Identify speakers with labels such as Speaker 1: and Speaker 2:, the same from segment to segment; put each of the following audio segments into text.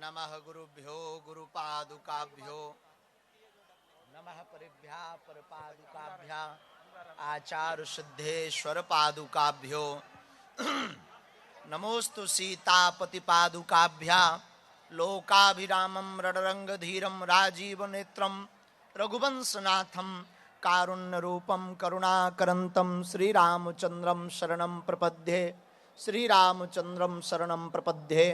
Speaker 1: नमः गुरुभ्यो गुरुपादुकाभ्यो नमः परिभ्या परपादुकाभ्या आचार्य सिद्धेश्वर पादुकाभ्यो नमोस्तु सीतापति पादुकाभ्या लोकाभिरामं रणरंगधीरं राजीवनेत्रं रघुवंशनाथं कारुण्यरूपं करुणाकरन्तं श्रीरामचन्द्रं शरणं प्रपद्ये श्रीरामचन्द्रं शरणं प्रपद्ये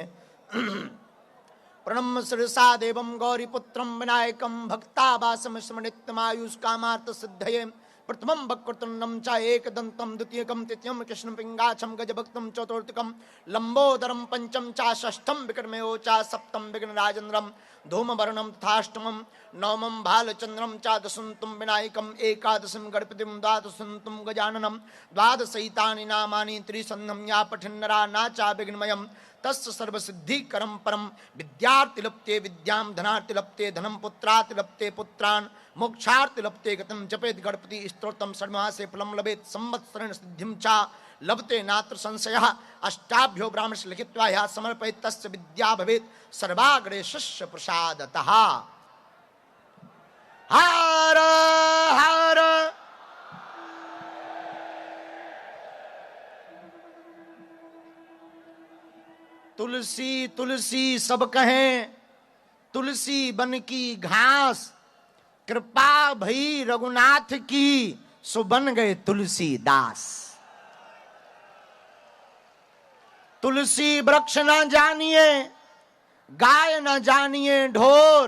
Speaker 1: प्रणम्य शिरसा देवं गौरीपुत्रं विनायकं भक्तावासं स्मृतिमायुष्कामार्थसिद्धये प्रथमं वक्रतुण्डं च एकदन्तं द्वितीयकं तृतीयं कृष्णपिङ्गाक्षं गजभक्तं चतुर्थकं लम्बोदरं पंचम च षष्ठं विक्रमयो च सप्तम विघ्नराजेन्द्रं धूमवर्णं तथाष्टमं नवमं भालचन्द्रं च दशं तं विनायकम् एकादशं गणपतिं द्वादशं तं गजाननं द्वादशैतानि नामानि त्रिसन्ध्यं या पठन्नरा न च विघ्नमयं तस्य सर्वसिद्धिकरं परं विद्यार्थि लप्ते विद्यां धनार्थि लप्ते धनं पुत्रार्थि लप्ते पुत्रान् मोक्षार्थि लप्ते गतं जपेत गणपति स्तोत्रं षण्मासे फलं लभेत संवत्सरेण सिद्धिं च लभते नात्र संशयः अष्टाभ्यो ब्राह्मणस्य लिखित्वा ह्यः समर्पयेत् तस्य विद्या भवेत् सर्वाग्रे शिष्य प्रसादतः। हर हर तुलसी तुलसी सब कहें तुलसी बन की घास कृपा भई रघुनाथ की सो बन गए तुलसीदास। तुलसी वृक्ष न जानिए गाय न जानिए ढोर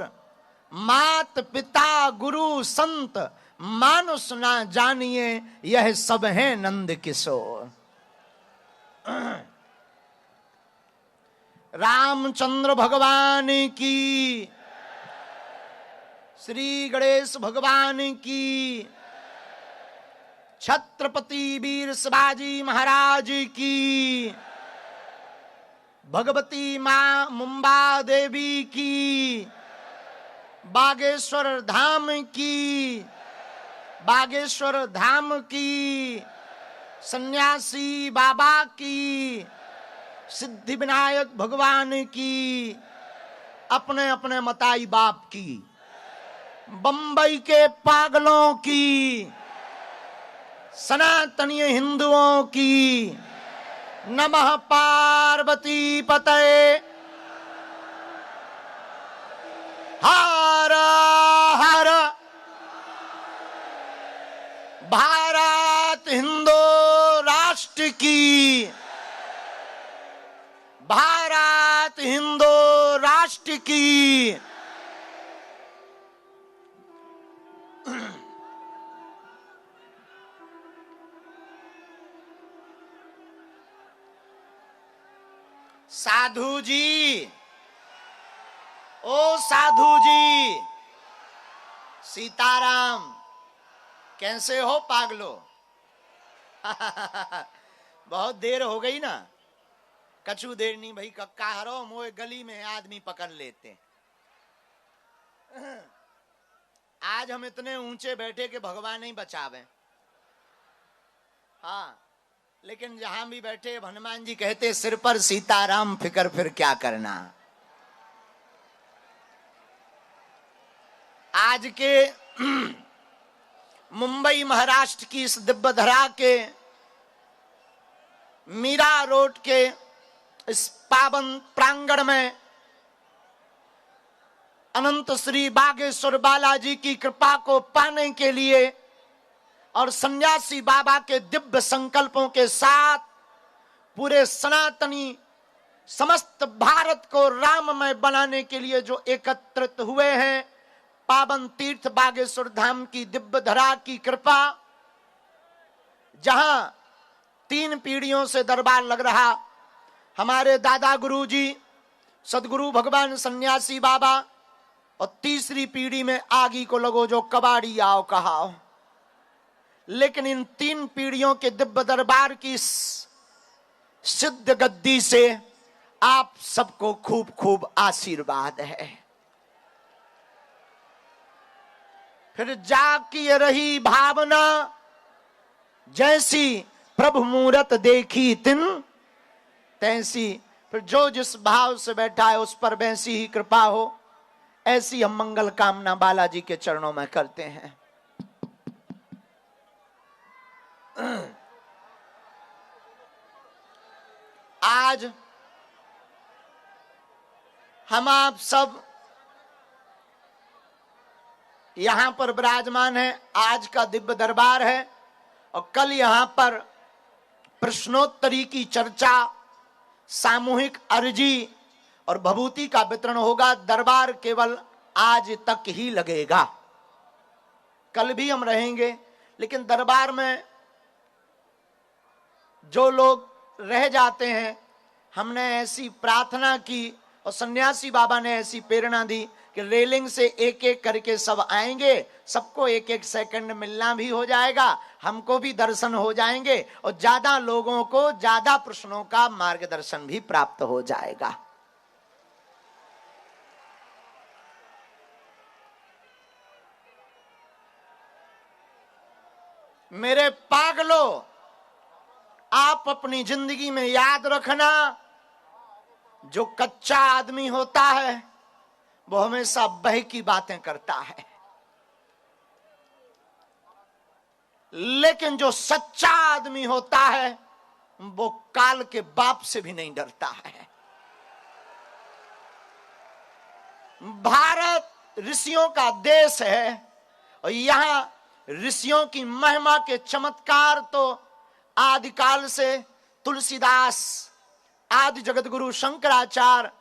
Speaker 1: मात पिता गुरु संत मानुष न जानिए यह सब है नंद किशोर। रामचंद्र भगवान की श्री गणेश भगवान की छत्रपति वीर शिवाजी महाराज की भगवती मां मुंबा देवी की बागेश्वर धाम की सन्यासी बाबा की सिद्धि विनायक भगवान की अपने अपने मताई बाप की बंबई के पागलों की सनातनी हिंदुओं की नमः पार्वती पतये हर हर। भारत हिंदू राष्ट्र की भारत हिंदू राष्ट्र की साधु जी ओ साधु जी सीताराम कैसे हो पागलो बहुत देर हो गई ना कछु देर नहीं भाई कक्का हरो मोए गली में आदमी पकड़ लेते। आज हम इतने ऊंचे बैठे कि भगवान ही बचावे। हाँ लेकिन जहां भी बैठे हनुमान जी कहते सिर पर सीताराम फिकर फिर क्या करना। आज के मुंबई महाराष्ट्र की इस दिव्य धरा के मीरा रोड के इस पावन प्रांगण में अनंत श्री बागेश्वर बालाजी की कृपा को पाने के लिए और सन्यासी बाबा के दिव्य संकल्पों के साथ पूरे सनातनी समस्त भारत को राममय बनाने के लिए जो एकत्रित हुए हैं पावन तीर्थ बागेश्वर धाम की दिव्य धरा की कृपा जहां 3 पीढ़ियों से दरबार लग रहा हमारे दादा गुरु जी सदगुरु भगवान सन्यासी बाबा और तीसरी पीढ़ी में आगी को लगो जो कबाड़ी आओ कहाओ। लेकिन इन 3 पीढ़ियों के दिव्य दरबार की सिद्ध गद्दी से आप सबको खूब खूब आशीर्वाद है। फिर जाकी रही भावना जैसी प्रभु मूरत देखी तिन तैसी फिर जो जिस भाव से बैठा है उस पर वैसी ही कृपा हो, ऐसी हम मंगल कामना बालाजी के चरणों में करते हैं। आज हम आप सब यहां पर विराजमान हैं। आज का दिव्य दरबार है और कल यहां पर प्रश्नोत्तरी की चर्चा, सामूहिक अर्जी और भभूति का वितरण होगा। दरबार केवल आज तक ही लगेगा, कल भी हम रहेंगे, लेकिन दरबार में जो लोग रह जाते हैं, हमने ऐसी प्रार्थना की और सन्यासी बाबा ने ऐसी प्रेरणा दी कि रेलिंग से एक एक करके सब आएंगे, सबको एक एक सेकंड मिलना भी हो जाएगा, हमको भी दर्शन हो जाएंगे और ज्यादा लोगों को ज्यादा प्रश्नों का मार्गदर्शन भी प्राप्त हो जाएगा। मेरे पागलों, आप अपनी जिंदगी में याद रखना, जो कच्चा आदमी होता है वो हमेशा बह की बातें करता है, लेकिन जो सच्चा आदमी होता है वो काल के बाप से भी नहीं डरता है। भारत ऋषियों का देश है और यहां ऋषियों की महिमा के चमत्कार तो आदिकाल से तुलसीदास, आदि जगत गुरु शंकराचार्य,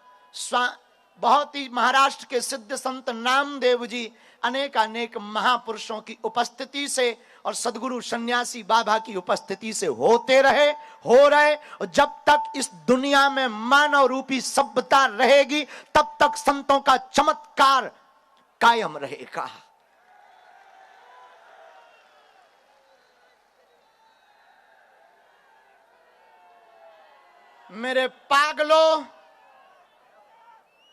Speaker 1: बहुत ही महाराष्ट्र के सिद्ध संत नामदेव जी, अनेक अनेक महापुरुषों की उपस्थिति से और सदगुरु सन्यासी बाबा की उपस्थिति से होते रहे, हो रहे, और जब तक इस दुनिया में मानव रूपी सभ्यता रहेगी तब तक संतों का चमत्कार कायम रहेगा। मेरे पागलों,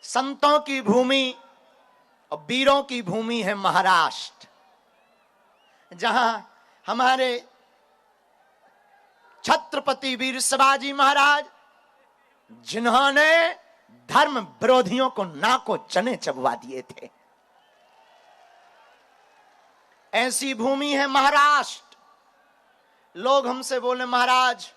Speaker 1: संतों की भूमि और वीरों की भूमि है महाराष्ट्र, जहां हमारे छत्रपति वीर शिवाजी महाराज, जिन्होंने धर्म विरोधियों को नाको चने चबवा दिए थे, ऐसी भूमि है महाराष्ट्र। लोग हमसे बोले, महाराज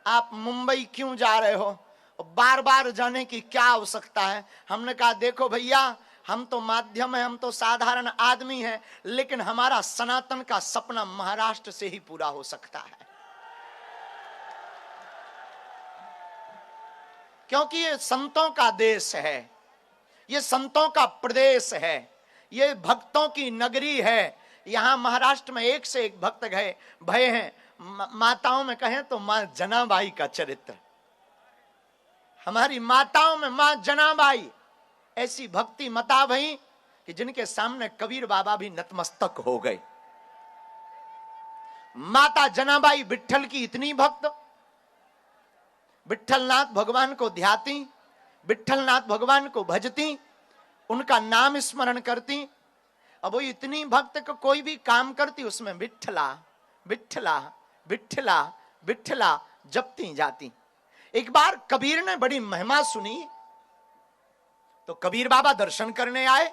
Speaker 1: आप मुंबई क्यों जा रहे हो, बार बार जाने की क्या आवश्यकता है? हमने कहा, देखो भैया, हम तो माध्यम है, हम तो साधारण आदमी हैं, लेकिन हमारा सनातन का सपना महाराष्ट्र से ही पूरा हो सकता है, क्योंकि ये संतों का देश है, ये संतों का प्रदेश है, ये भक्तों की नगरी है। यहां महाराष्ट्र में एक से एक भक्त गए भय हैं। माताओं में कहें तो मां जनाबाई का चरित्र, हमारी माताओं में मां जनाबाई ऐसी भक्ति मता भई कि जिनके सामने कबीर बाबा भी नतमस्तक हो गए। माता जनाबाई विट्ठल की इतनी भक्त, विट्ठलनाथ भगवान को ध्याती, विट्ठलनाथ भगवान को भजती, उनका नाम स्मरण करती। अब वो इतनी भक्त को कोई भी काम करती उसमें विट्ठला विट्ठला विट्ठला विट्ठला जपती जाती। एक बार कबीर ने बड़ी महिमा सुनी तो कबीर बाबा दर्शन करने आए,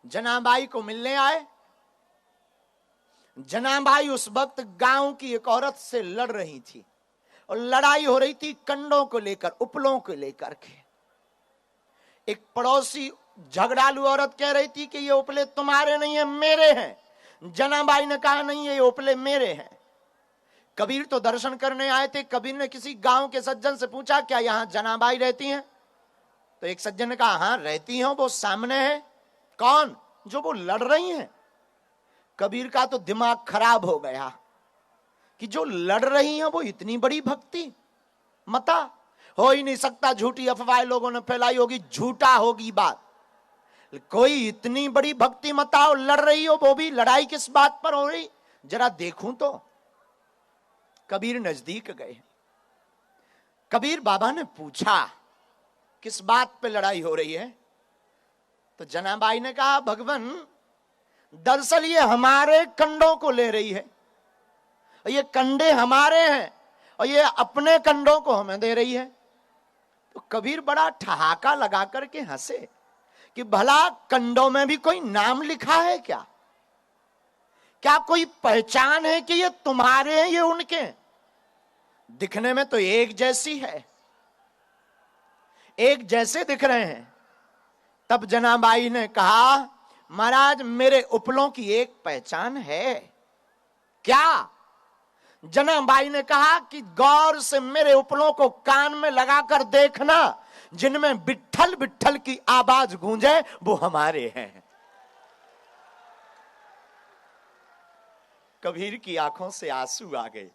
Speaker 1: जनाबाई को मिलने आए। जनाबाई उस वक्त गांव की एक औरत से लड़ रही थी और लड़ाई हो रही थी कंडों को लेकर, उपलों को लेकर के। एक पड़ोसी झगड़ालू औरत कह रही थी कि ये उपले तुम्हारे नहीं है, मेरे हैं। जनाबाई ने कहा, नहीं, ये उपले मेरे हैं। कबीर तो दर्शन करने आए थे। कबीर ने किसी गांव के सज्जन से पूछा, क्या यहां जनाबाई रहती हैं? तो एक सज्जन ने कहा, हां रहती हैं, वो सामने है। कौन? जो वो लड़ रही हैं। कबीर का तो दिमाग खराब हो गया कि जो लड़ रही हैं वो इतनी बड़ी भक्ति मता हो ही नहीं सकता। झूठी अफवाह लोगों ने फैलाई होगी, झूठा होगी बात। कोई इतनी बड़ी भक्ति मता हो, लड़ रही हो, वो भी लड़ाई किस बात पर हो रही, जरा देखूं तो। कबीर नजदीक गए। कबीर बाबा ने पूछा, किस बात पे लड़ाई हो रही है? तो जनाबाई ने कहा, भगवान दरअसल ये हमारे कंडों को ले रही है, ये कंडे हमारे हैं और ये अपने कंडों को हमें दे रही है। तो कबीर बड़ा ठहाका लगा करके हंसे कि भला कंडों में भी कोई नाम लिखा है क्या? क्या कोई पहचान है कि ये तुम्हारे हैं ये उनके हैं? दिखने में तो एक जैसी है, एक जैसे दिख रहे हैं। तब जनाबाई ने कहा, महाराज मेरे उपलों की एक पहचान है। क्या? जनाबाई ने कहा कि गौर से मेरे उपलों को कान में लगाकर देखना, जिनमें विट्ठल विट्ठल की आवाज गूंजे वो हमारे हैं। कबीर की आंखों से आंसू आ गए।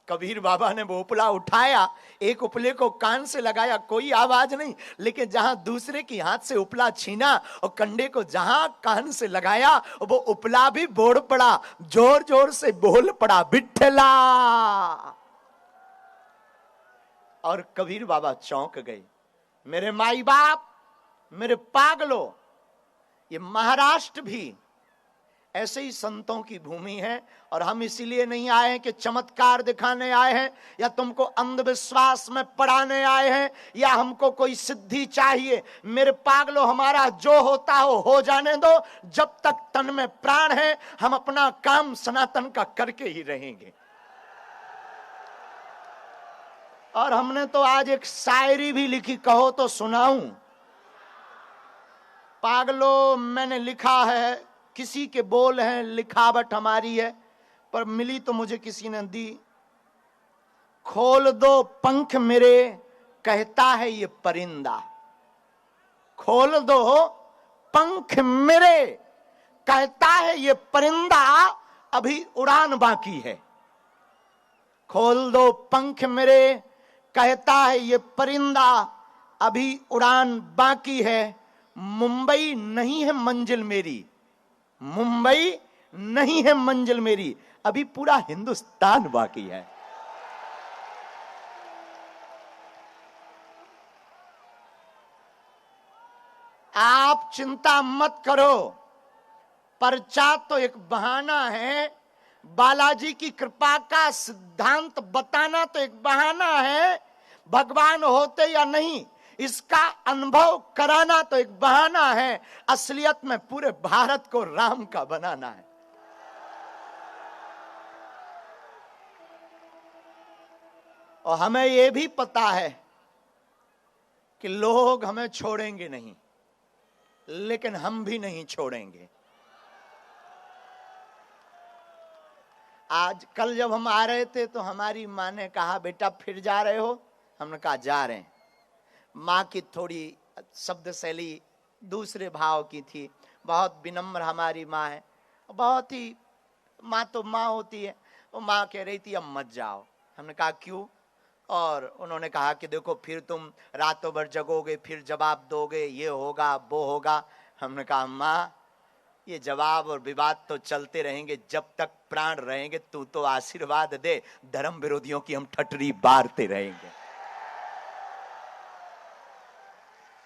Speaker 1: कबीर बाबा ने वो उपला उठाया, एक उपले को कान से लगाया, कोई आवाज नहीं, लेकिन जहां दूसरे की हाथ से उपला छीना और कंडे को जहां कान से लगाया, वो उपला भी बोल पड़ा, जोर जोर से बोल पड़ा, विट्ठला। और कबीर बाबा चौंक गए। मेरे माई बाप, मेरे पागलों, ये महाराष्ट्र भी ऐसे ही संतों की भूमि है, और हम इसीलिए नहीं आए हैं कि चमत्कार दिखाने आए हैं, या तुमको अंधविश्वास में पढ़ाने आए हैं, या हमको कोई सिद्धि चाहिए। मेरे पागलों, हमारा जो होता हो जाने दो। जब तक तन में प्राण है, हम अपना काम सनातन का करके ही रहेंगे। और हमने तो आज एक शायरी भी लिखी, कहो तो सुनाऊं? पागलों, मैंने लिखा है, किसी के बोल हैं, लिखावट हमारी है, पर मिली तो मुझे किसी ने दी। खोल दो पंख मेरे, कहता है ये परिंदा। खोल दो पंख मेरे, कहता है ये परिंदा, अभी उड़ान बाकी है। खोल दो पंख मेरे, कहता है ये परिंदा, अभी उड़ान बाकी है। मुंबई नहीं है मंजिल मेरी, मुंबई नहीं है मंजिल मेरी, अभी पूरा हिंदुस्तान बाकी है। आप चिंता मत करो, पर्चा तो एक बहाना है, बालाजी की कृपा का सिद्धांत बताना तो एक बहाना है, भगवान होते या नहीं इसका अनुभव कराना तो एक बहाना है, असलियत में पूरे भारत को राम का बनाना है। और हमें यह भी पता है कि लोग हमें छोड़ेंगे नहीं, लेकिन हम भी नहीं छोड़ेंगे। आज कल जब हम आ रहे थे तो हमारी माँ ने कहा, बेटा फिर जा रहे हो? हमने कहा जा रहे हैं। माँ की थोड़ी शब्द शैली दूसरे भाव की थी, बहुत विनम्र हमारी माँ है, बहुत ही, माँ तो माँ होती है। वो माँ कह रही थी अब मत जाओ। हमने कहा क्यों? और उन्होंने कहा कि देखो फिर तुम रातों भर जगोगे, फिर जवाब दोगे, ये होगा वो होगा। हमने कहा माँ, ये जवाब और विवाद तो चलते रहेंगे जब तक प्राण रहेंगे, तू तो आशीर्वाद दे, धर्म विरोधियों की हम ठटरी बारते रहेंगे।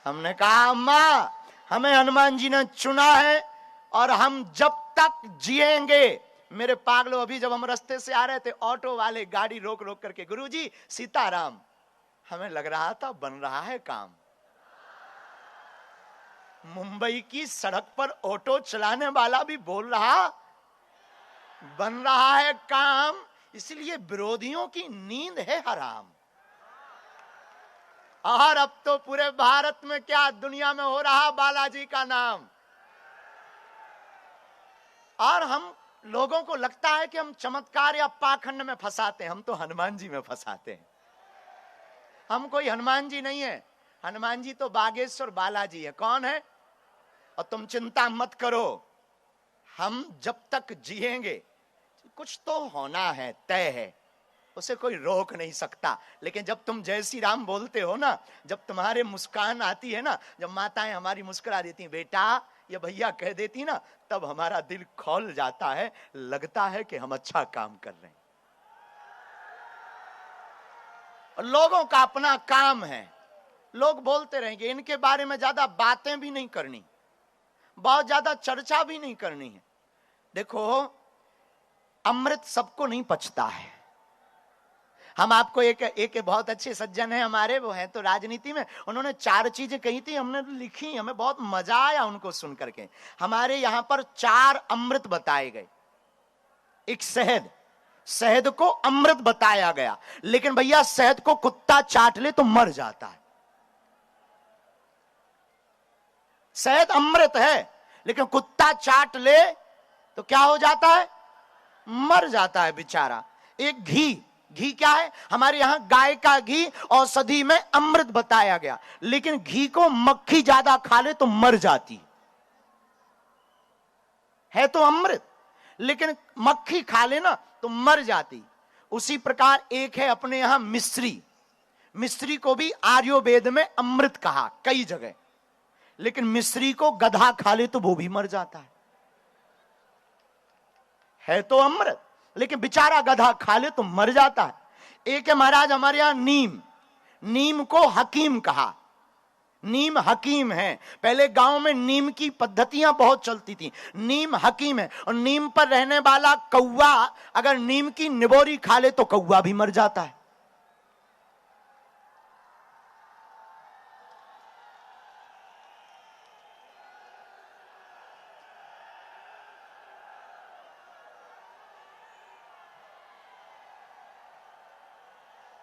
Speaker 1: हमने कहा माँ, हमें हनुमान जी ने चुना है और हम जब तक जिएंगे। मेरे पागलों, अभी जब हम रास्ते से आ रहे थे, ऑटो वाले गाड़ी रोक रोक करके, गुरुजी सीताराम, हमें लग रहा था बन रहा है काम। मुंबई की सड़क पर ऑटो चलाने वाला भी बोल रहा बन रहा है काम, इसलिए विरोधियों की नींद है हराम। और अब तो पूरे भारत में क्या दुनिया में हो रहा बालाजी का नाम। और हम लोगों को लगता है कि हम चमत्कार या पाखंड में फंसाते हैं, हम तो हनुमान जी में फंसाते हैं। हम कोई हनुमान जी नहीं है, हनुमान जी तो बागेश्वर बालाजी है। कौन है? और तुम चिंता मत करो, हम जब तक जिएंगे कुछ तो होना है, तय है, उसे कोई रोक नहीं सकता। लेकिन जब तुम जय श्री राम बोलते हो ना, जब तुम्हारे मुस्कान आती है ना, जब माताएं हमारी मुस्कुरा देती बेटा ये भैया कह देती ना, तब हमारा दिल खौल जाता है, लगता है कि हम अच्छा काम कर रहे हैं। और लोगों का अपना काम है, लोग बोलते रहेंगे, इनके बारे में ज्यादा बातें भी नहीं करनी, बहुत ज्यादा चर्चा भी नहीं करनी है। देखो, अमृत सबको नहीं पचता है, हम आपको एक बहुत अच्छे सज्जन हैं हमारे, वो हैं तो राजनीति में, उन्होंने 4 चीजें कही थी, हमने लिखी, हमें बहुत मजा आया उनको सुन करके। हमारे यहां पर 4 अमृत बताए गए। एक शहद, शहद को अमृत बताया गया, लेकिन भैया शहद को कुत्ता चाट ले तो मर जाता है। शहद अमृत है, लेकिन कुत्ता चाट ले तो क्या हो जाता है? मर जाता है बेचारा। एक घी, घी क्या है? हमारे यहां गाय का घी औषधि में अमृत बताया गया, लेकिन घी को मक्खी ज्यादा खा ले तो मर जाती है तो अमृत, लेकिन मक्खी खा ले ना तो मर जाती। उसी प्रकार एक है अपने यहां मिश्री, मिश्री को भी आयुर्वेद में अमृत कहा कई जगह, लेकिन मिश्री को गधा खा ले तो वो भी मर जाता है तो अमृत, लेकिन बेचारा गधा खा ले तो मर जाता है। एक है महाराज हमारे यहां नीम, नीम को हकीम कहा, नीम हकीम है। पहले गांव में नीम की पद्धतियां बहुत चलती थी, नीम हकीम है। और नीम पर रहने वाला कौवा अगर नीम की निबोरी खा ले तो कौवा भी मर जाता है।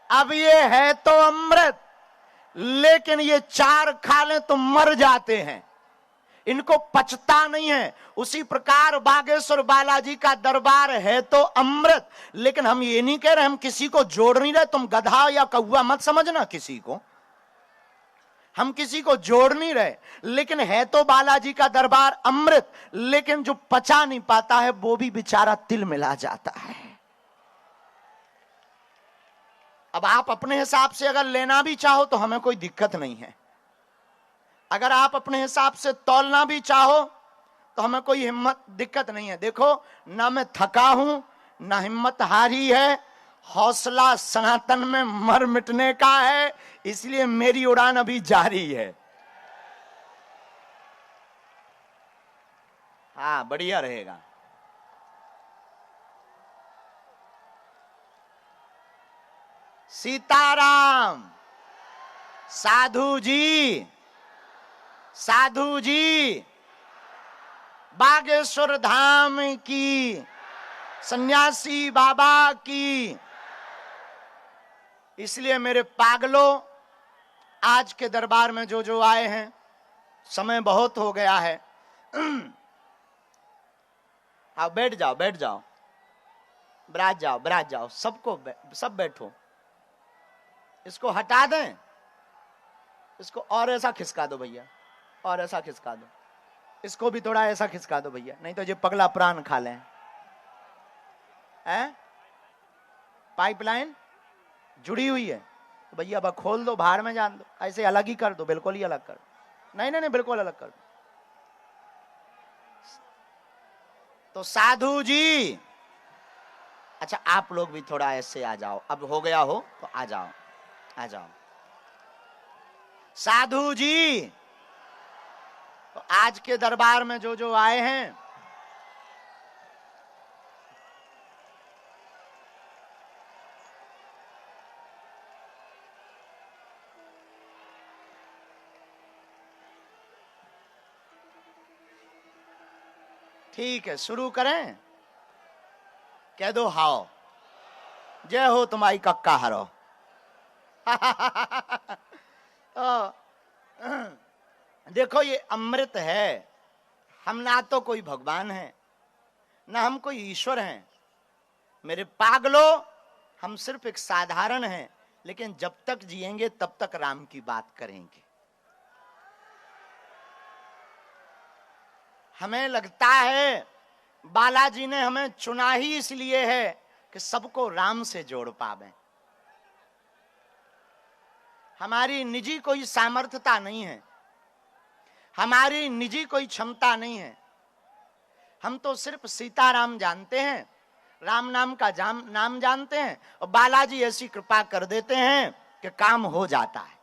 Speaker 1: अब ये है तो अमृत, लेकिन ये 4 खा लें तो मर जाते हैं, इनको पचता नहीं है। उसी प्रकार बागेश्वर बालाजी का दरबार है तो अमृत, लेकिन हम ये नहीं कह रहे, हम किसी को जोड़ नहीं रहे, तुम गधा या कौवा मत समझना किसी को, हम किसी को जोड़ नहीं रहे, लेकिन है तो बालाजी का दरबार अमृत, लेकिन जो पचा नहीं पाता है वो भी बेचारा तिल मिला जाता है। अब आप अपने हिसाब से अगर लेना भी चाहो तो हमें कोई दिक्कत नहीं है, अगर आप अपने हिसाब से तौलना भी चाहो तो हमें कोई हिम्मत दिक्कत नहीं है। देखो ना मैं थका हूं ना हिम्मत हारी है, हौसला सनातन में मर मिटने का है, इसलिए मेरी उड़ान अभी जारी है। हाँ बढ़िया रहेगा। सीताराम। साधु जी, साधु जी, बागेश्वर धाम की, सन्यासी बाबा की। इसलिए मेरे पागलों, आज के दरबार में जो जो आए हैं, समय बहुत हो गया है, आप बैठ जाओ, बैठ जाओ, बिराज जाओ, बिराज जाओ, सबको सब बैठो। इसको हटा दें, इसको और ऐसा खिसका दो भैया, और ऐसा खिसका दो, इसको भी थोड़ा ऐसा खिसका दो भैया, नहीं तो ये पगला प्राण खा लें। पाइपलाइन जुड़ी हुई है तो भैया अब खोल दो, बाहर में जान दो, ऐसे अलग ही कर दो, बिल्कुल ही अलग कर दो। नहीं नहीं नहीं, बिल्कुल अलग कर दो। तो साधु जी, अच्छा आप लोग भी थोड़ा ऐसे आ जाओ, अब हो गया हो तो आ जाओ, आ जाओ। साधु जी, तो आज के दरबार में जो जो आए हैं, ठीक है शुरू करें। कह दो हाओ, जय हो तुम्हारी कक्का हरो। तो देखो ये अमृत है, हम ना तो कोई भगवान है ना हम कोई ईश्वर हैं, मेरे पागलों, हम सिर्फ एक साधारण हैं, लेकिन जब तक जिएंगे तब तक राम की बात करेंगे। हमें लगता है बालाजी ने हमें चुना ही इसलिए है कि सबको राम से जोड़ पावे। हमारी निजी कोई सामर्थ्यता नहीं है, हमारी निजी कोई क्षमता नहीं है, हम तो सिर्फ सीताराम जानते हैं, राम नाम का नाम जानते हैं, और बालाजी ऐसी कृपा कर देते हैं कि काम हो जाता है।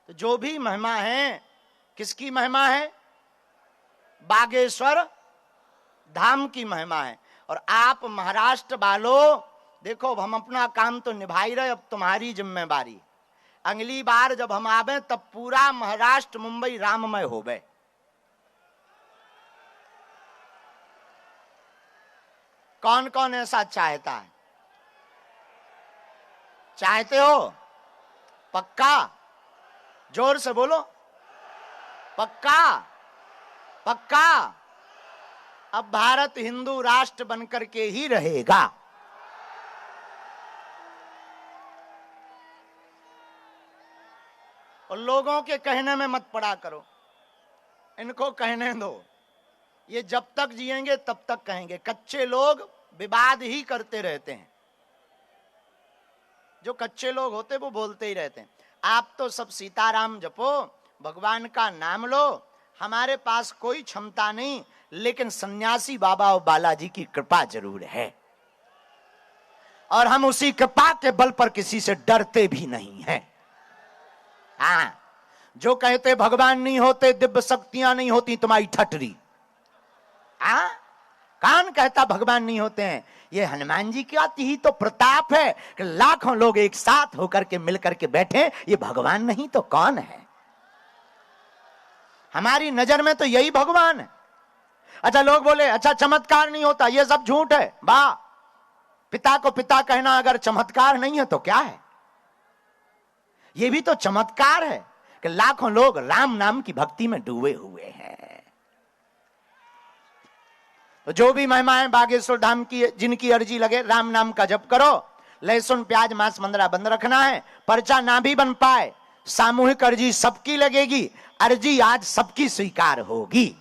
Speaker 1: तो जो भी महिमा है, किसकी महिमा है? बागेश्वर धाम की महिमा है। और आप महाराष्ट्र वालों देखो हम अपना काम तो निभा ही रहे, अब तुम्हारी जिम्मेवारी। अगली बार जब हम आवे तब पूरा महाराष्ट्र मुंबई राममय होवे। कौन कौन ऐसा चाहता है? चाहते हो? पक्का? जोर से बोलो, पक्का? पक्का? अब भारत हिंदू राष्ट्र बनकर के ही रहेगा। और लोगों के कहने में मत पड़ा करो, इनको कहने दो। ये जब तक जिएंगे तब तक कहेंगे। कच्चे लोग विवाद ही करते रहते हैं, जो कच्चे लोग होते वो बोलते ही रहते हैं। आप तो सब सीताराम जपो, भगवान का नाम लो, हमारे पास कोई क्षमता नहीं, लेकिन सन्यासी बाबा और बालाजी की कृपा जरूर है, और हम उसी कृपा के बल पर किसी से डरते भी नहीं हैं। हाँ, जो कहते भगवान नहीं होते, दिव्य शक्तियां नहीं होती, तुम्हारी ठटरी। हाँ, कौन कहता भगवान नहीं होते हैं? ये हनुमान जी की आती ही तो प्रताप है कि लाखों लोग एक साथ होकर के मिलकर के बैठे। ये भगवान नहीं तो कौन है? हमारी नजर में तो यही भगवान है। अच्छा, लोग बोले अच्छा चमत्कार नहीं होता, ये सब झूठ है। वाह, पिता को पिता कहना अगर चमत्कार नहीं है तो क्या है? ये भी तो चमत्कार है कि लाखों लोग राम नाम की भक्ति में डूबे हुए हैं। तो जो भी महिमाएं बागेश्वर धाम की, जिनकी अर्जी लगे, राम नाम का जप करो। लहसुन प्याज मांस मंदरा बंद रखना है। पर्चा ना भी बन पाए, सामूहिक अर्जी सबकी लगेगी। अर्जी आज सबकी स्वीकार होगी।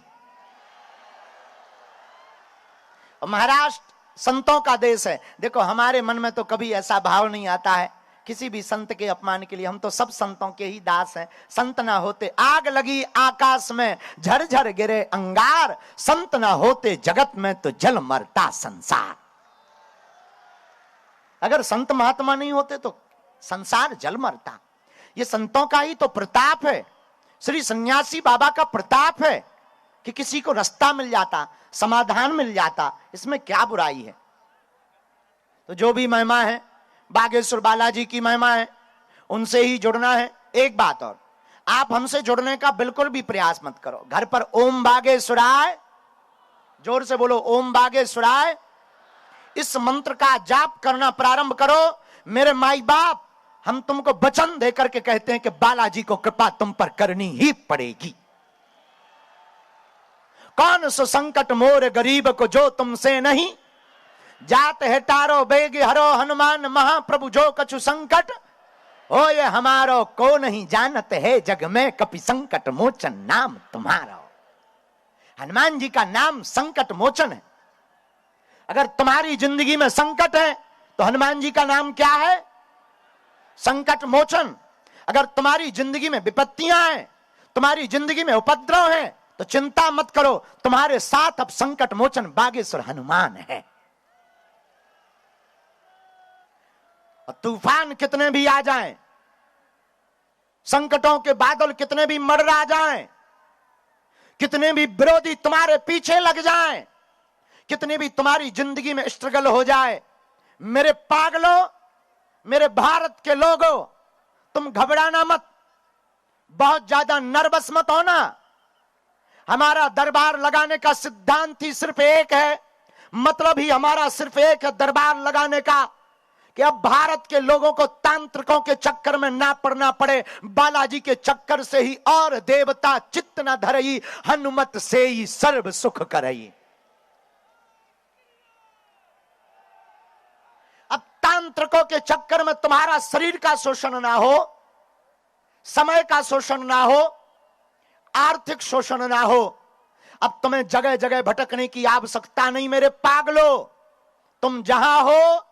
Speaker 1: महाराष्ट्र संतों का देश है। देखो हमारे मन में तो कभी ऐसा भाव नहीं आता है किसी भी संत के अपमान के लिए। हम तो सब संतों के ही दास हैं। संत ना होते आग लगी आकाश में, झरझर गिरे अंगार। संत ना होते जगत में तो जल मरता संसार। अगर संत महात्मा नहीं होते तो संसार जल मरता। ये संतों का ही तो प्रताप है, श्री सन्यासी बाबा का प्रताप है कि किसी को रास्ता मिल जाता, समाधान मिल जाता। इसमें क्या बुराई है? तो जो भी महिमा है, बागेश्वर बालाजी की महिमा है, उनसे ही जुड़ना है। एक बात और, आप हमसे जुड़ने का बिल्कुल भी प्रयास मत करो। घर पर ओम बागेश्वराय, जोर से बोलो ओम बागेश्वराय, इस मंत्र का जाप करना प्रारंभ करो। मेरे माई बाप, हम तुमको वचन देकर के कहते हैं कि बालाजी को कृपा तुम पर करनी ही पड़ेगी। कौन सो संकट मोर गरीब को जो तुमसे नहीं, जात है टारो बेग हरो हनुमान महाप्रभु जो कछु संकट हो ये हमारो को नहीं जानत है जग में कपि संकट मोचन नाम तुम्हारा। हनुमान जी का नाम संकट मोचन है। अगर तुम्हारी जिंदगी में संकट है तो हनुमान जी का नाम क्या है? संकट मोचन। अगर तुम्हारी जिंदगी में विपत्तियां हैं, तुम्हारी जिंदगी में उपद्रव है, तो चिंता मत करो, तुम्हारे साथ अब संकट मोचन बागेश्वर हनुमान है। और तूफान कितने भी आ जाएं, संकटों के बादल कितने भी मडरा जाएं, कितने भी विरोधी तुम्हारे पीछे लग जाएं, कितने भी तुम्हारी जिंदगी में स्ट्रगल हो जाए, मेरे पागलों, मेरे भारत के लोगों, तुम घबराना मत, बहुत ज्यादा नर्वस मत होना। हमारा दरबार लगाने का सिद्धांत ही सिर्फ एक है, मतलब ही हमारा सिर्फ एक है दरबार लगाने का, कि अब भारत के लोगों को तांत्रिकों के चक्कर में ना पड़ना पड़े, बालाजी के चक्कर से ही और देवता चित्त न धरई, हनुमत से ही सर्व सुख करई। अब तांत्रिकों के चक्कर में तुम्हारा शरीर का शोषण ना हो, समय का शोषण ना हो, आर्थिक शोषण ना हो। अब तुम्हें जगह जगह भटकने की आवश्यकता नहीं मेरे पागलो। तुम जहां हो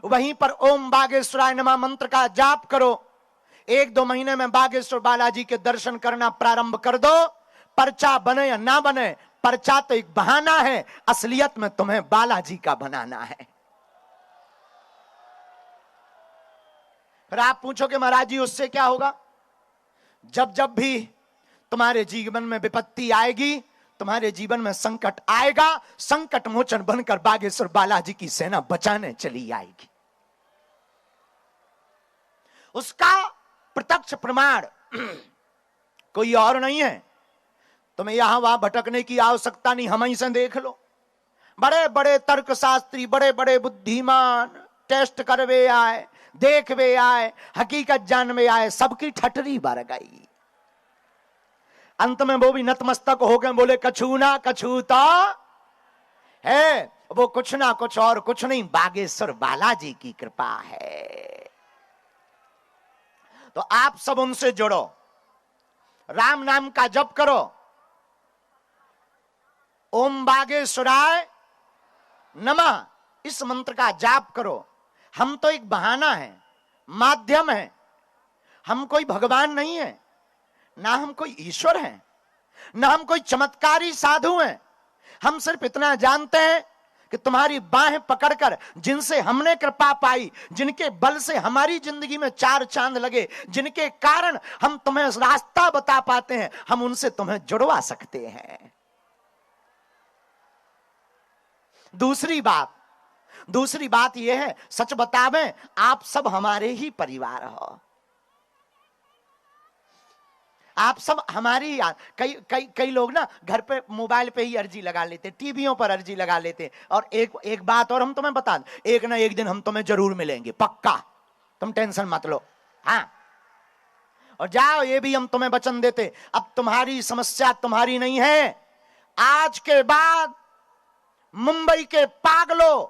Speaker 1: वहीं पर ओम बागेश्वराय नमः मंत्र का जाप करो। 1-2 महीने में बागेश्वर बालाजी के दर्शन करना प्रारंभ कर दो। पर्चा बने या ना बने, पर्चा तो एक बहाना है, असलियत में तुम्हें बालाजी का बनाना है। फिर आप पूछोगे महाराज जी उससे क्या होगा? जब जब भी तुम्हारे जीवन में विपत्ति आएगी, तुम्हारे जीवन में संकट आएगा, संकट मोचन बनकर बागेश्वर बालाजी की सेना बचाने चली आएगी। उसका प्रत्यक्ष प्रमाण कोई और नहीं है। तुम्हें यहां वहां भटकने की आवश्यकता नहीं, हम ही से देख लो। बड़े बड़े तर्कशास्त्री, बड़े बड़े बुद्धिमान टेस्ट करवे आए, देखवे आए, हकीकत जानवे आए, सबकी ठटरी भर गई। अंत में वो भी नतमस्तक हो गए, बोले कछु ना कछु तो है। वो कुछ ना कुछ और कुछ नहीं, बागेश्वर बालाजी की कृपा है। तो आप सब उनसे जुड़ो, राम नाम का जप करो, ओम बागेश्वराय नमः इस मंत्र का जाप करो। हम तो एक बहाना है, माध्यम है, हम कोई भगवान नहीं है, ना हम कोई ईश्वर हैं, ना हम कोई चमत्कारी साधु हैं। हम सिर्फ इतना जानते हैं कि तुम्हारी बाहें पकड़कर जिनसे हमने कृपा पाई, जिनके बल से हमारी जिंदगी में चार चांद लगे, जिनके कारण हम तुम्हें रास्ता बता पाते हैं, हम उनसे तुम्हें जुड़वा सकते हैं। दूसरी बात यह है, सच बतावें, आप सब हमारे ही परिवार हो। आप सब हमारी कई लोग ना घर पे मोबाइल पे ही अर्जी लगा लेते, टीवियों पर अर्जी लगा लेते। और एक बात और हम तुम्हें बता दें, एक ना एक दिन हम तुम्हें जरूर मिलेंगे, पक्का, तुम टेंशन मत लो। हाँ, और जाओ, ये भी हम तुम्हें वचन देते, अब तुम्हारी समस्या तुम्हारी नहीं है। आज के बाद मुंबई के पागलों,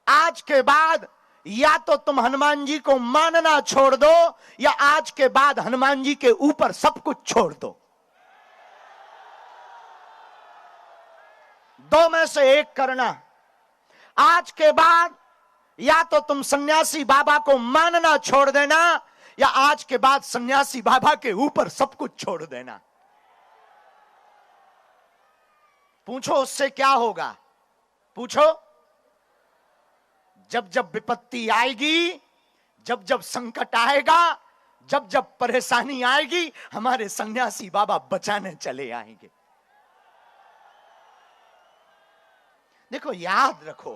Speaker 1: आज के बाद या तो तुम हनुमान जी को मानना छोड़ दो, या आज के बाद हनुमान जी के ऊपर सब कुछ छोड़ दो। दो में से एक करना। आज के बाद या तो तुम सन्यासी बाबा को मानना छोड़ देना, या आज के बाद सन्यासी बाबा के ऊपर सब कुछ छोड़ देना। पूछो उससे क्या होगा, पूछो। जब जब विपत्ति आएगी, जब जब संकट आएगा, जब जब परेशानी आएगी, हमारे सन्यासी बाबा बचाने चले आएंगे। देखो, याद रखो,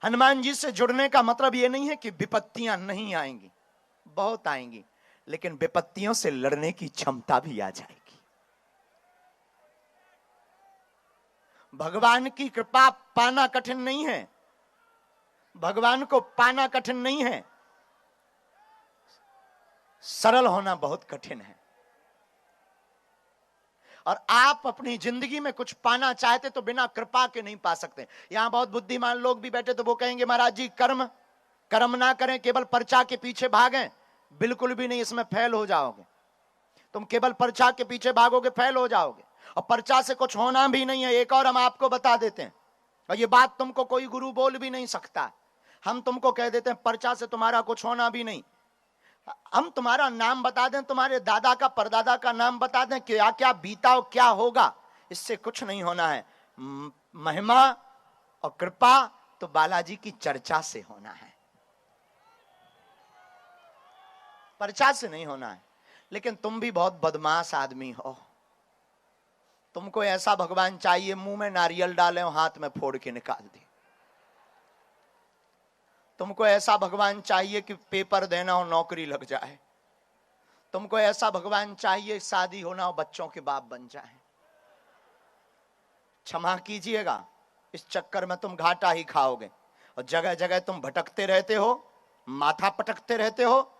Speaker 1: हनुमान जी से जुड़ने का मतलब यह नहीं है कि विपत्तियां नहीं आएंगी, बहुत आएंगी, लेकिन विपत्तियों से लड़ने की क्षमता भी आ जाएगी। भगवान की कृपा पाना कठिन नहीं है, भगवान को पाना कठिन नहीं है, सरल होना बहुत कठिन है। और आप अपनी जिंदगी में कुछ पाना चाहते तो बिना कृपा के नहीं पा सकते। यहां बहुत बुद्धिमान लोग भी बैठे, तो वो कहेंगे महाराज जी कर्म ना करें, केवल पर्चा के पीछे भागें। बिल्कुल भी नहीं, इसमें फेल हो जाओगे। तुम केवल पर्चा के पीछे भागोगे, फेल हो जाओगे, और पर्चा से कुछ होना भी नहीं है। एक और हम आपको बता देते हैं, और ये बात तुमको कोई गुरु बोल भी नहीं सकता। हम तुमको कह देते हैं पर्चा से तुम्हारा कुछ होना भी नहीं। हम तुम्हारा नाम बता दें, तुम्हारे दादा का परदादा का नाम बता दें, क्या क्या बीता और क्या होगा, इससे कुछ नहीं होना है। महिमा और कृपा तो बालाजी की चर्चा से होना है, पर्चा से नहीं होना है। लेकिन तुम भी बहुत बदमाश आदमी हो, तुमको ऐसा भगवान चाहिए मुंह में नारियल डाले और हाथ में फोड़ के निकाल दे। तुमको ऐसा भगवान चाहिए कि पेपर देना हो, नौकरी लग जाए। तुमको ऐसा भगवान चाहिए शादी होना हो, बच्चों के बाप बन जाए। क्षमा कीजिएगा, इस चक्कर में तुम घाटा ही खाओगे। और जगह जगह तुम भटकते रहते हो, माथा पटकते रहते हो,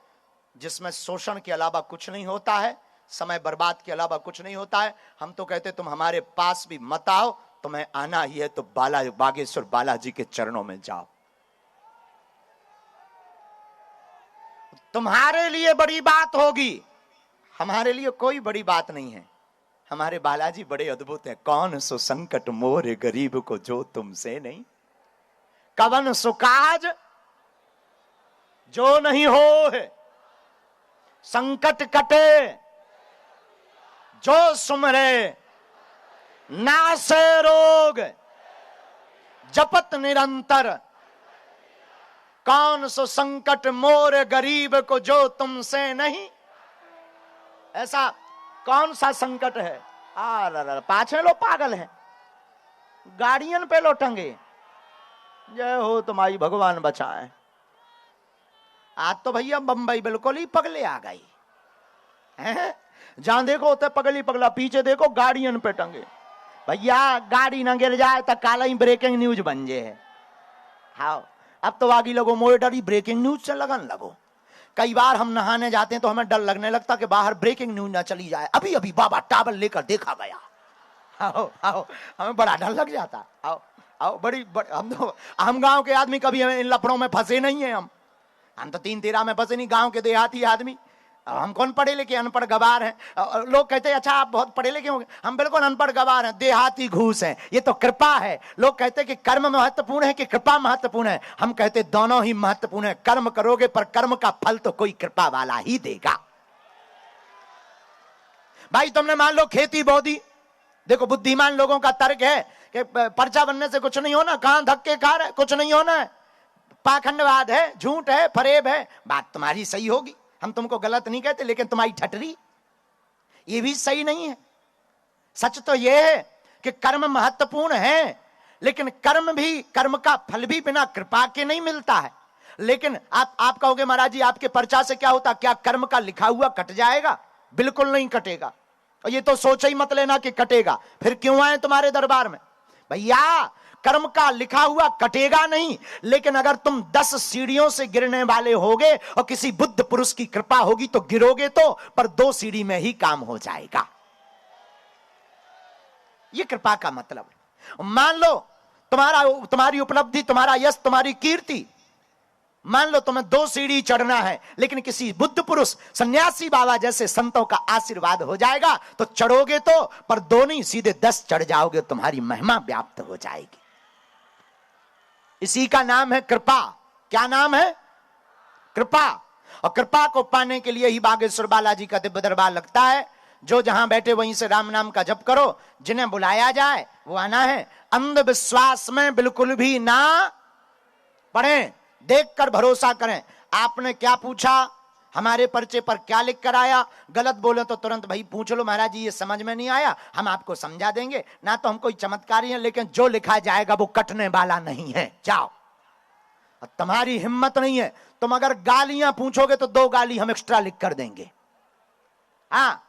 Speaker 1: जिसमें शोषण के अलावा कुछ नहीं होता है, समय बर्बाद के अलावा कुछ नहीं होता है। हम तो कहते तुम हमारे पास भी मत आओ, तुम्हें आना ही है तो बागेश्वर बालाजी के चरणों में जाओ। तुम्हारे लिए बड़ी बात होगी, हमारे लिए कोई बड़ी बात नहीं है। हमारे बालाजी बड़े अद्भुत हैं। कौन सो संकट मोरे गरीब को जो तुमसे नहीं, कवन सुकाज जो नहीं हो है, संकट कटे जो सुमरे, नासे रोग जपत निरंतर, कौन सो संकट मोर गरीब को जो तुमसे नहीं। ऐसा कौन सा संकट है पाछे लो पागल है, गाड़ियन पे लो टंगे। जय हो तुम्हारी, भगवान बचाए। आज तो भैया बंबई बिल्कुल ही पगले आ गई हैं। जहां देखो होते पगल ही पगला, पीछे देखो गाड़ियन पे टंगे। भैया गाड़ी ना गिर जाए तो काला ही ब्रेकिंग न्यूज बन जाए। हाँ, अब तो आगे लगो मोटरी ब्रेकिंग न्यूज से लगन लगो। कई बार हम नहाने जाते हैं तो हमें डर लगने लगता कि बाहर ब्रेकिंग न्यूज ना चली जाए। अभी अभी बाबा टावल लेकर देखा गया। आओ आओ, हमें बड़ा डर लग जाता। आओ आओ, हम गांव के आदमी कभी इन लफड़ों में फंसे नहीं है। हम तो 3-13 में फंसे नहीं, गांव के देहाती आदमी। हम कौन पढ़े लिखे, अनपढ़ गवार हैं। लोग कहते हैं अच्छा आप बहुत पढ़े लिखे होंगे, हम बिल्कुल अनपढ़ गवार हैं, देहाती घूस हैं। ये तो कृपा है। लोग कहते हैं कि कर्म महत्वपूर्ण है कि कृपा महत्वपूर्ण है। हम कहते दोनों ही महत्वपूर्ण है। कर्म करोगे पर कर्म का फल तो कोई कृपा वाला ही देगा। भाई तुमने मान लो खेती बो दी, देखो बुद्धिमान लोगों का तर्क है कि पर्चा बनने से कुछ नहीं होना, कहां धक्के खा रहे, कुछ नहीं होना है, पाखंडवाद है, झूठ है, फरेब है। बात तुम्हारी सही होगी, हम तुमको गलत नहीं कहते, लेकिन तुम्हारी ठटरी ये भी सही नहीं है। सच तो यह है कि कर्म महत्वपूर्ण है, लेकिन कर्म भी, कर्म का फल भी बिना कृपा के नहीं मिलता है। लेकिन आप कहोगे महाराज जी आपके पर्चा से क्या होता, क्या कर्म का लिखा हुआ कट जाएगा? बिल्कुल नहीं कटेगा। और ये तो सोच ही मत लेना कि कटेगा, फिर क्यों आए तुम्हारे दरबार में? भैया कर्म का लिखा हुआ कटेगा नहीं, लेकिन अगर तुम 10 सीढ़ियों से गिरने वाले होगे और किसी बुद्ध पुरुष की कृपा होगी तो गिरोगे तो, पर 2 सीढ़ी में ही काम हो जाएगा। यह कृपा का मतलब है। मान लो तुम्हारी उपलब्धि, तुम्हारा यश, तुम्हारी कीर्ति, मान लो तुम्हें 2 सीढ़ी चढ़ना है, लेकिन किसी बुद्ध पुरुष, सन्यासी बाबा जैसे संतों का आशीर्वाद हो जाएगा तो चढ़ोगे तो, पर 2 नहीं सीधे 10 चढ़ जाओगे, तुम्हारी महिमा व्याप्त हो जाएगी। इसी का नाम है कृपा। क्या नाम है? कृपा। और कृपा को पाने के लिए ही बागेश्वर बालाजी का दिव्य दरबार लगता है। जो जहां बैठे वहीं से राम नाम का जप करो, जिन्हें बुलाया जाए वो आना है। अंधविश्वास में बिल्कुल भी ना पड़े, देखकर भरोसा करें। आपने क्या पूछा, हमारे पर्चे पर क्या लिख कर आया, गलत बोले तो तुरंत भाई पूछ लो, महाराज जी ये समझ में नहीं आया, हम आपको समझा देंगे। ना तो हम कोई चमत्कारी हैं, लेकिन जो लिखा जाएगा वो कटने वाला नहीं है। जाओ। तुम्हारी हिम्मत नहीं है, तुम अगर गालियां पूछोगे तो 2 गाली हम एक्स्ट्रा लिख कर देंगे। हाँ,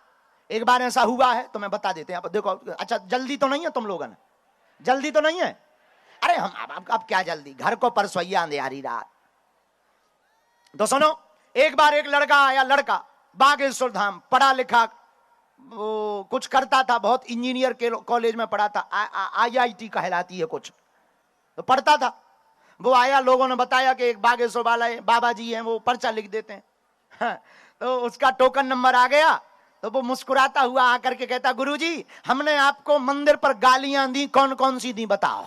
Speaker 1: एक बार ऐसा हुआ है तो मैं बता देते हैं। देखो, अच्छा जल्दी तो नहीं है तुम लोगों ने? जल्दी तो नहीं है? अरे हम अब क्या जल्दी, घर को परसोइया अंधेरी रात। तो सुनो, एक बार एक लड़का आया, लड़का बागेश्वर धाम, पढ़ा लिखा, वो कुछ करता था, बहुत इंजीनियर के कॉलेज में पढ़ा था, IIT कहलाती है कुछ, तो पढ़ता था। वो आया, लोगों ने बताया कि एक बागेश्वर वाला बाबा जी हैं, वो पर्चा लिख देते हैं। हाँ, तो उसका टोकन नंबर आ गया, तो वो मुस्कुराता हुआ आकर के कहता, गुरुजी हमने आपको मंदिर पर गालियां दी, कौन कौन सी दी बताओ।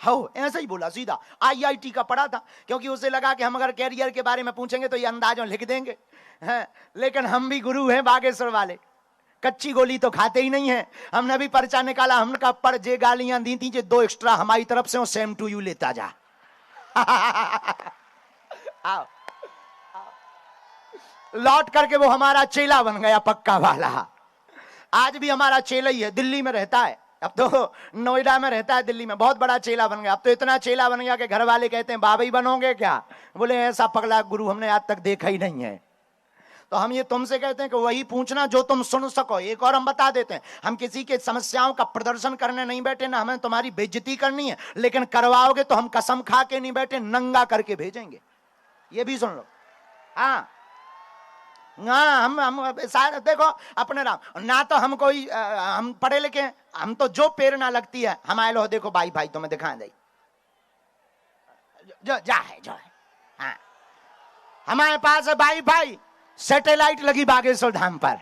Speaker 1: हो, ऐसा ही बोला सीधा। IIT का पढ़ा था, क्योंकि उसे लगा कि हम अगर कैरियर के बारे में पूछेंगे तो ये अंदाजों लिख देंगे। है, लेकिन हम भी गुरु हैं बागेश्वर वाले, कच्ची गोली तो खाते ही नहीं है। हमने भी पर्चा निकाला, हमने कहा पर जे गालियां दी थी, 2 एक्स्ट्रा हमारी तरफ से, सेम टू यू लेता जा। आओ, लौट करके वो हमारा चेला बन गया, पक्का वाला। आज भी हमारा चेला ही है, दिल्ली में रहता है, अब तो नोएडा में रहता है, दिल्ली में बहुत बड़ा चेला बन गया। अब तो इतना चेला बन गया कि घर वाले कहते हैं बाबा ही बनोगे क्या? बोले ऐसा पगला गुरु हमने आज तक देखा ही नहीं है। तो हम ये तुमसे कहते हैं कि वही पूछना जो तुम सुन सको। एक और हम बता देते हैं, हम किसी के समस्याओं का प्रदर्शन करने नहीं बैठे, ना हमें तुम्हारी बेइज्जती करनी है, लेकिन करवाओगे तो हम कसम खा के नहीं बैठे, नंगा करके भेजेंगे। ये भी सुन लो। हाँ, हम शायद देखो अपने राम ना, तो हम कोई हम पढ़े लिखे, हम तो जो प्रेरणा लगती है हम आए लो, देखो भाई भाई तुम्हें दिखा दे जो है। हाँ, हमारे पास है भाई भाई सैटेलाइट लगी बागेश्वर धाम पर,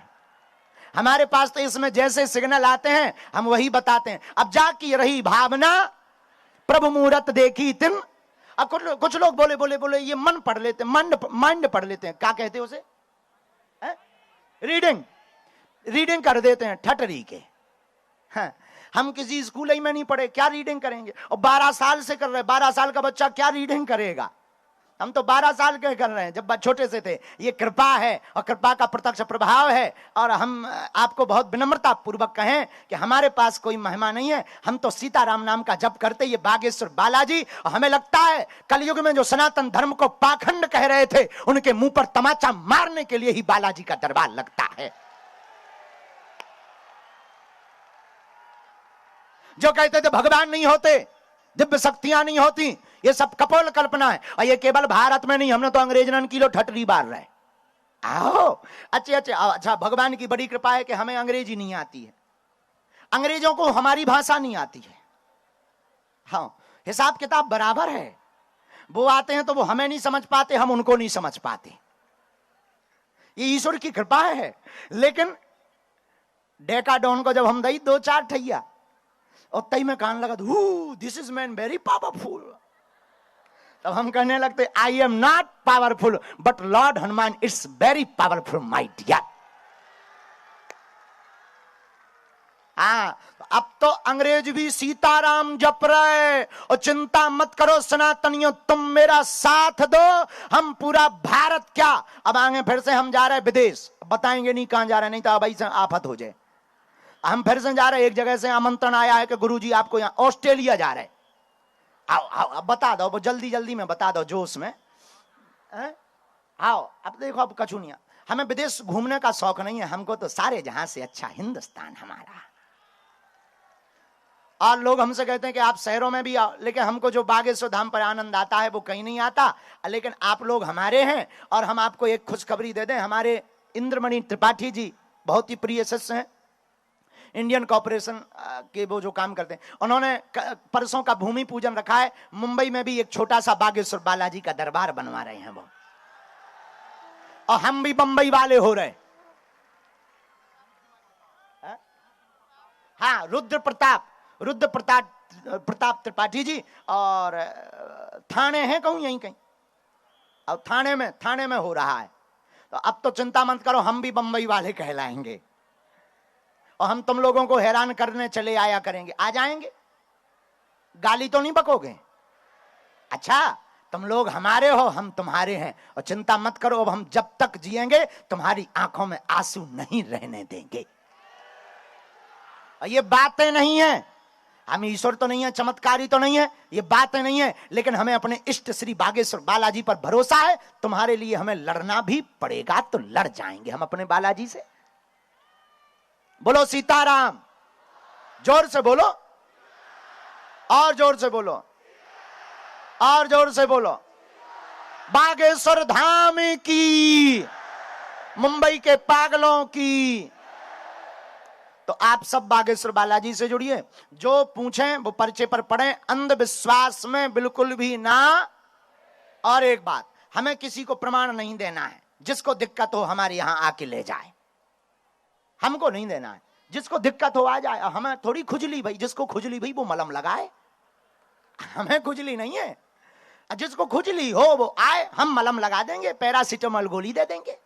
Speaker 1: हमारे पास तो इसमें जैसे सिग्नल आते हैं हम वही बताते हैं। अब जाकी रही भावना प्रभु मुहूर्त देखी तिन। अब कुछ लोग बोले ये मन पढ़ लेते, माइंड पढ़ लेते हैं, क्या कहते हैं उसे, रीडिंग कर देते हैं ठटरी के। हाँ, हम किसी स्कूल ही में नहीं पढ़े, क्या रीडिंग करेंगे? और 12 साल से कर रहे, 12 साल का बच्चा क्या रीडिंग करेगा? हम तो 12 साल के कर रहे हैं, जब छोटे से थे। ये कृपा है और कृपा का प्रत्यक्ष प्रभाव है। और हम आपको बहुत विनम्रता पूर्वक कहें कि हमारे पास कोई महिमा नहीं है, हम तो सीताराम नाम का जप करते। ये बागेश्वर बालाजी, और हमें लगता है कलयुग में जो सनातन धर्म को पाखंड कह रहे थे, उनके मुंह पर तमाचा मारने के लिए ही बालाजी का दरबार लगता है। जो कहते थे भगवान नहीं होते, दिव्य शक्तियां नहीं होती, ये सब कपोल कल्पना है। और ये केवल भारत में नहीं, हमने तो अंग्रेजन किलो ठटरी बार रहे। आओ अच्छा, भगवान की बड़ी कृपा है कि हमें अंग्रेजी नहीं आती है, अंग्रेजों को हमारी भाषा नहीं आती है। हाँ, हिसाब किताब बराबर है। वो आते हैं तो वो हमें नहीं समझ पाते, हम उनको नहीं समझ पाते। ये ईश्वर की कृपा है। लेकिन डेकाडोन को जब हम दई 2-4 ठैया और तई में कान लगा, this is man very powerful, तब हम कहने लगते I am not powerful but Lord Hanuman it's very powerful my dear. हाँ, अब तो अंग्रेज भी सीताराम जप रहे। और चिंता मत करो सनातनियों, तुम मेरा साथ दो, हम पूरा भारत क्या, अब आगे फिर से हम जा रहे हैं विदेश, बताएंगे नहीं कहां जा रहे, नहीं तो अब ऐसे आफत हो जाए। हम फिर से जा रहे हैं, एक जगह से आमंत्रण आया है कि गुरुजी आपको यहाँ ऑस्ट्रेलिया जा रहे हैं। आओ अब बता दो, जल्दी जल्दी में बता दो, जोश में। आओ अब देखो, अब कछुनिया, हमें विदेश घूमने का शौक नहीं है, हमको तो सारे जहां से अच्छा हिंदुस्तान हमारा। और लोग हमसे कहते हैं कि आप शहरों में भी आओ, लेकिन हमको जो बागेश्वर धाम पर आनंद आता है वो कहीं नहीं आता। लेकिन आप लोग हमारे हैं। और हम आपको एक खुशखबरी दे दें, हमारे इंद्रमणि त्रिपाठी जी बहुत ही प्रिय शिष्य हैं, इंडियन कॉर्पोरेशन के वो जो काम करते हैं, उन्होंने परसों का भूमि पूजन रखा है। मुंबई में भी एक छोटा सा बागेश्वर बालाजी का दरबार बनवा रहे हैं वो, और हम भी बंबई वाले हो रहे। हाँ, रुद्र प्रताप त्रिपाठी जी, और थाने हैं कहूं यहीं कहीं, अब थाने में हो रहा है। तो अब तो चिंता मत करो, हम भी बंबई वाले कहलाएंगे और हम तुम लोगों को हैरान करने चले आया करेंगे। आ जाएंगे, गाली तो नहीं बकोगे? अच्छा, तुम लोग हमारे हो, हम तुम्हारे हैं, और चिंता मत करो, अब हम जब तक जिएंगे तुम्हारी आंखों में आंसू नहीं रहने देंगे। और ये बातें नहीं है, हम ईश्वर तो नहीं है, चमत्कारी तो नहीं है, ये बातें नहीं है, लेकिन हमें अपने इष्ट श्री बागेश्वर बालाजी पर भरोसा है। तुम्हारे लिए हमें लड़ना भी पड़ेगा तो लड़ जाएंगे हम अपने बालाजी से। बोलो सीताराम, जोर से बोलो, और जोर से बोलो, और जोर से बोलो। बागेश्वर धाम की, मुंबई के पागलों की। तो आप सब बागेश्वर बालाजी से जुड़िए, जो पूछें वो पर्चे पर पढ़ें, अंधविश्वास में बिल्कुल भी ना। और एक बात, हमें किसी को प्रमाण नहीं देना है, जिसको दिक्कत हो हमारे यहां आके ले जाए, हमको नहीं देना है। जिसको दिक्कत हो आ जाए, हमें थोड़ी खुजली भाई, जिसको खुजली भाई वो मलम लगाए, हमें खुजली नहीं है। जिसको खुजली हो वो आए, हम मलम लगा देंगे, पैरासिटामोल गोली दे देंगे,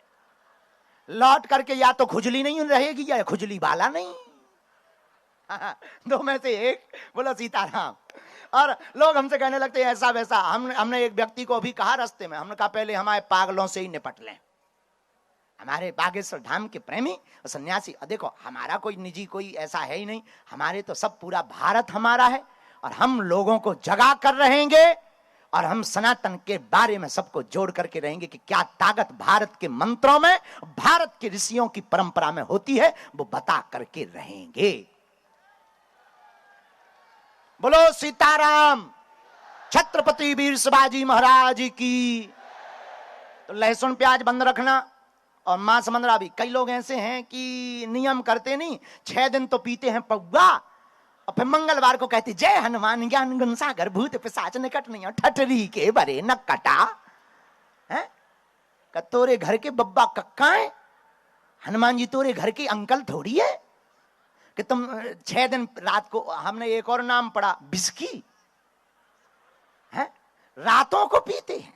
Speaker 1: लौट करके या तो खुजली नहीं रहेगी या खुजली वाला नहीं, दो में से एक। बोलो सीताराम। और लोग हमसे कहने लगते हैं ऐसा वैसा। हमने एक व्यक्ति को अभी कहा रास्ते में, हमने कहा पहले हमारे पागलों से ही निपट लें, हमारे बागेश्वर धाम के प्रेमी और सन्यासी। देखो, हमारा कोई निजी कोई ऐसा है ही नहीं, हमारे तो सब पूरा भारत हमारा है, और हम लोगों को जगा कर रहेंगे, और हम सनातन के बारे में सबको जोड़ करके रहेंगे कि क्या ताकत भारत के मंत्रों में, भारत के ऋषियों की परंपरा में होती है, वो बता करके रहेंगे। बोलो सीताराम। छत्रपति वीर शिवाजी महाराज की। तो लहसुन प्याज बंद रखना, और मांस मंदरा भी। कई लोग ऐसे हैं कि नियम करते नहीं, 6 दिन तो पीते हैं पौवा, और फिर मंगलवार को कहते जय हनुमान ज्ञान गुण सागर भूत पिशाच निकट नहीं, ठटरी के बरे न कटा है। तोरे घर के बब्बा कक्का है, हनुमान जी तोरे घर के अंकल थोड़ी है कि तुम 6 दिन रात को। हमने एक और नाम पढ़ा, बिस्की है, रातों को पीते हैं।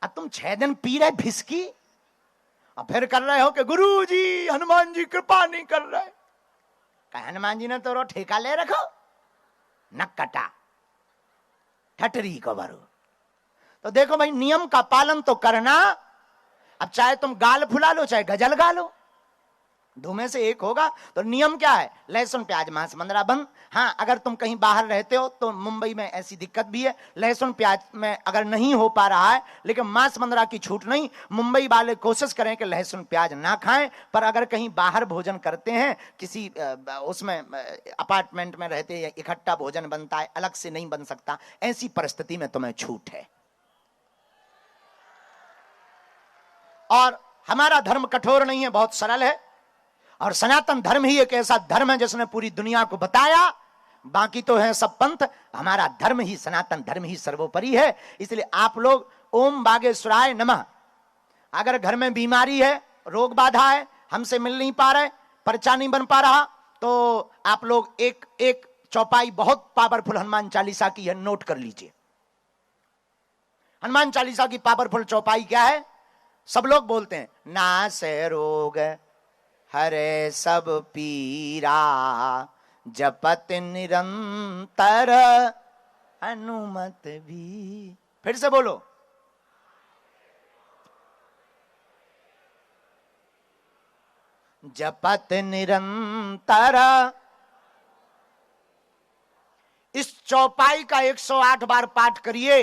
Speaker 1: अब तुम 6 दिन पी रहे भिस्की, और फिर कर रहे हो कि गुरु जी हनुमान जी कृपा नहीं कर रहे। हनुमान जी ने तो ठेका ले रखो, न कटा ठटरी को बरो। तो देखो भाई, नियम का पालन तो करना। अब चाहे तुम गाल फुला लो चाहे गजल गा लो, दो में से एक होगा। तो नियम क्या है? लहसुन प्याज मांस मंदरा बंद। हाँ, अगर तुम कहीं बाहर रहते हो तो मुंबई में ऐसी दिक्कत भी है, लहसुन प्याज में अगर नहीं हो पा रहा है, लेकिन मांस मंदरा की छूट नहीं। मुंबई वाले कोशिश करें कि लहसुन प्याज ना खाएं, पर अगर कहीं बाहर भोजन करते हैं, किसी उसमें अपार्टमेंट में रहते हैं, इकट्ठा भोजन बनता है, अलग से नहीं बन सकता, ऐसी परिस्थिति में तुम्हें छूट है। और हमारा धर्म कठोर नहीं है, बहुत सरल है। और सनातन धर्म ही एक ऐसा धर्म है जिसने पूरी दुनिया को बताया, बाकी तो है सब पंथ, हमारा धर्म ही, सनातन धर्म ही सर्वोपरि है। इसलिए आप लोग ओम बागेश्वराय नमः, अगर घर में बीमारी है, रोग बाधा है, हमसे मिल नहीं पा रहे, पर्चा नहीं बन पा रहा, तो आप लोग एक एक चौपाई बहुत पावरफुल हनुमान चालीसा की है, नोट कर लीजिए। हनुमान चालीसा की पावरफुल चौपाई क्या है? सब लोग बोलते हैं, नासे रोग हरे सब पीरा, जपत निरंतर हनुमत भी। फिर से बोलो, जपत निरंतर। इस चौपाई का 108 बार पाठ करिए।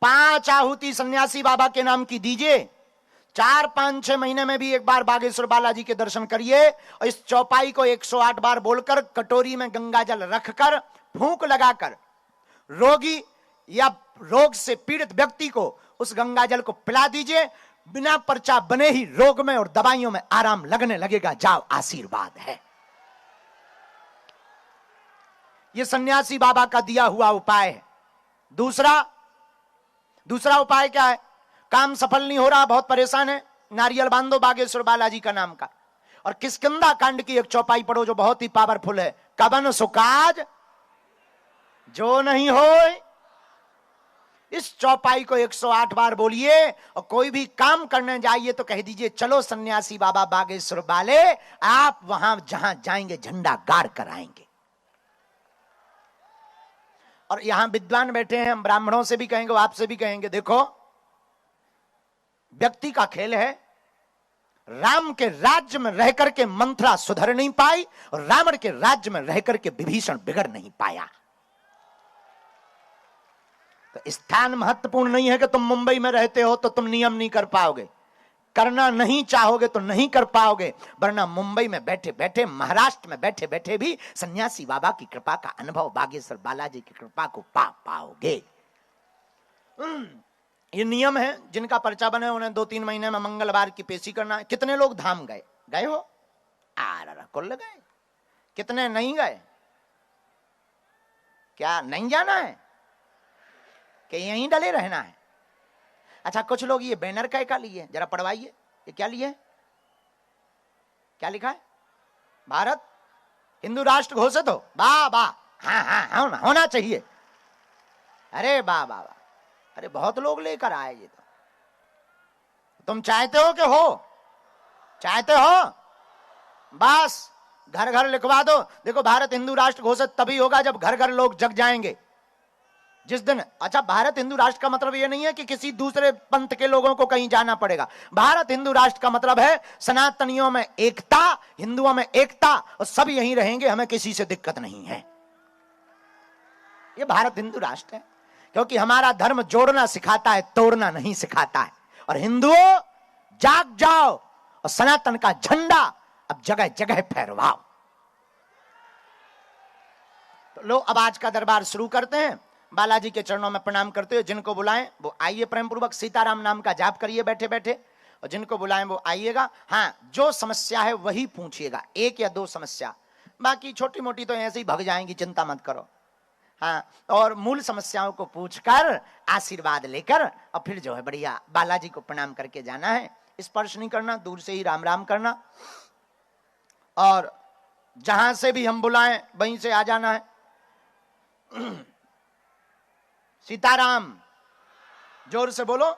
Speaker 1: 5 आहुति सन्यासी बाबा के नाम की दीजिए। 4, 5, 6 महीने में भी एक बार बागेश्वर बालाजी के दर्शन करिए। और इस चौपाई को 108 बार बोलकर, कटोरी में गंगा जल रखकर, फूंक लगाकर रोगी या रोग से पीड़ित व्यक्ति को उस गंगा जल को पिला दीजिए। बिना पर्चा बने ही रोग में और दवाइयों में आराम लगने लगेगा। जाओ, आशीर्वाद है। यह सन्यासी बाबा का दिया हुआ उपाय है। दूसरा उपाय क्या है? काम सफल नहीं हो रहा, बहुत परेशान है, नारियल बांधो बागेश्वर बालाजी का नाम का, और किष्किंधा कांड की एक चौपाई पढ़ो जो बहुत ही पावरफुल है। कबन सुकाज जो नहीं हो। इस चौपाई को 108 बार बोलिए। और कोई भी काम करने जाइए तो कह दीजिए, चलो सन्यासी बाबा बागेश्वर वाले, आप वहां जहां जाएंगे झंडा गाड़ कर आएंगे। और यहां विद्वान बैठे हैं, हम ब्राह्मणों से भी कहेंगे, आपसे भी कहेंगे, देखो व्यक्ति का खेल है। राम के राज्य में रह करके मंथरा सुधर नहीं पाई, और रावण के राज्य में रह करके विभीषण बिगड़ नहीं पाया। तो स्थान महत्वपूर्ण नहीं है कि तुम मुंबई में रहते हो तो तुम नियम नहीं कर पाओगे, करना नहीं चाहोगे तो नहीं कर पाओगे। वरना मुंबई में बैठे बैठे, महाराष्ट्र में बैठे बैठे भी सन्यासी बाबा की कृपा का अनुभव, बागेश्वर बालाजी की कृपा को पा पाओगे। ये नियम है। जिनका पर्चा बने उन्हें 2-3 महीने में मंगलवार की पेशी करना है। कितने लोग धाम गए? गए हो? कुल गए। कितने नहीं गए? क्या नहीं जाना है कि यहीं डले रहना है? अच्छा, कुछ लोग ये बैनर का लिए, जरा पढ़वाइए, ये क्या लिए? क्या लिखा है? भारत हिंदू राष्ट्र घोषित हो। वाह वाह, हाँ, होना चाहिए। अरे वाह वाह वाह, अरे बहुत लोग लेकर आए। ये तो तुम चाहते हो कि हो? चाहते हो? बस घर घर लिखवा दो। देखो, भारत हिंदू राष्ट्र घोषित तभी होगा जब घर घर लोग जग जाएंगे। जिस दिन, अच्छा, भारत हिंदू राष्ट्र का मतलब यह नहीं है कि किसी दूसरे पंथ के लोगों को कहीं जाना पड़ेगा। भारत हिंदू राष्ट्र का मतलब है सनातनियों में एकता, हिंदुओं में एकता, और सब यहीं रहेंगे, हमें किसी से दिक्कत नहीं है। यह भारत हिंदू राष्ट्र है, क्योंकि हमारा धर्म जोड़ना सिखाता है, तोड़ना नहीं सिखाता है। और हिंदुओं, जाग जाओ और सनातन का झंडा अब जगह जगह फहरवाओ। तो लो, अब आज का दरबार शुरू करते हैं। बालाजी के चरणों में प्रणाम करते हुए जिनको बुलाएं वो आइए, प्रेम पूर्वक सीताराम नाम का जाप करिए बैठे बैठे, और जिनको बुलाएं वो आइएगा। हाँ, जो समस्या है वही पूछिएगा, 1 या 2 समस्या, बाकी छोटी मोटी तो ऐसे ही भग जाएंगी, चिंता मत करो। हाँ, और मूल समस्याओं को पूछकर आशीर्वाद लेकर और फिर जो है बढ़िया बालाजी को प्रणाम करके जाना है। स्पर्श नहीं करना, दूर से ही राम राम करना, और जहां से भी हम बुलाएं वहीं से आ जाना है। सीताराम, जोर से बोलो।